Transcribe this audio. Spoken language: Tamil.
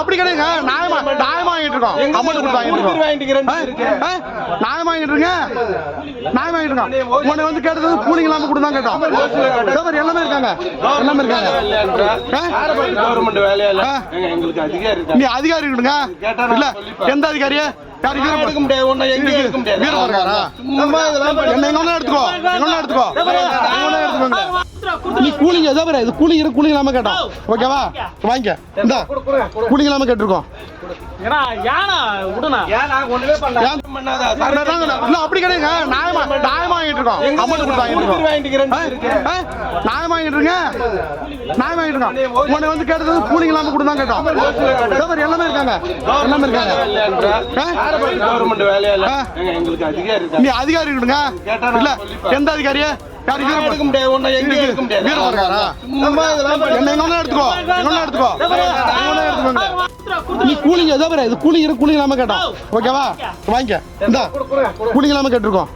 அப்படி கிடையாதுங்க. நியாயமா வாங்கிட்டு இருக்கோம். அமௌண்ட் கொடுத்து வாங்கிட்டு இருக்கோம். நியாயமா வாங்கிட்டு இருக்கேன். நியாயமா வாங்கிட்டு இருக்கோம். உன்னை வந்து கேட்டது கூலிங் இல்லாம கூட தான் கேட்டோம். எல்லாமே இருக்காங்க. நீ அதிகாரி இருக்குங்க. இல்ல எந்த அதிகாரியா எடுக்க முடியாது. நீ கூலிங் இது கூலிங் இல்லாம கேட்டோம். ஓகேவா வாங்கிக்க. இந்த கூலிங் இல்லாம கேட்டிருக்கோம். அப்படி கிடையாதுங்க. நியாயமா வாங்கிட்டு இருக்கோம். அமௌண்ட் கொடுத்து வாங்கிட்டு இருக்கோம். நியாயமா வாங்கிட்டு இருக்கேன். நியாயமா வாங்கிட்டு இருக்கோம். உன்னை வந்து கேட்டது கூலிங் இல்லாம கூட தான் கேட்டோம். எல்லாமே இருக்காங்க. நீ அதிகாரி இருக்குங்க. இல்ல எந்த அதிகாரியா எடுக்க முடியாது. நீ கூலிங் இது கூலிங் இல்லாம கேட்டோம். ஓகேவா வாங்கிக்க. இந்த கூலிங் இல்லாம கேட்டிருக்கோம்.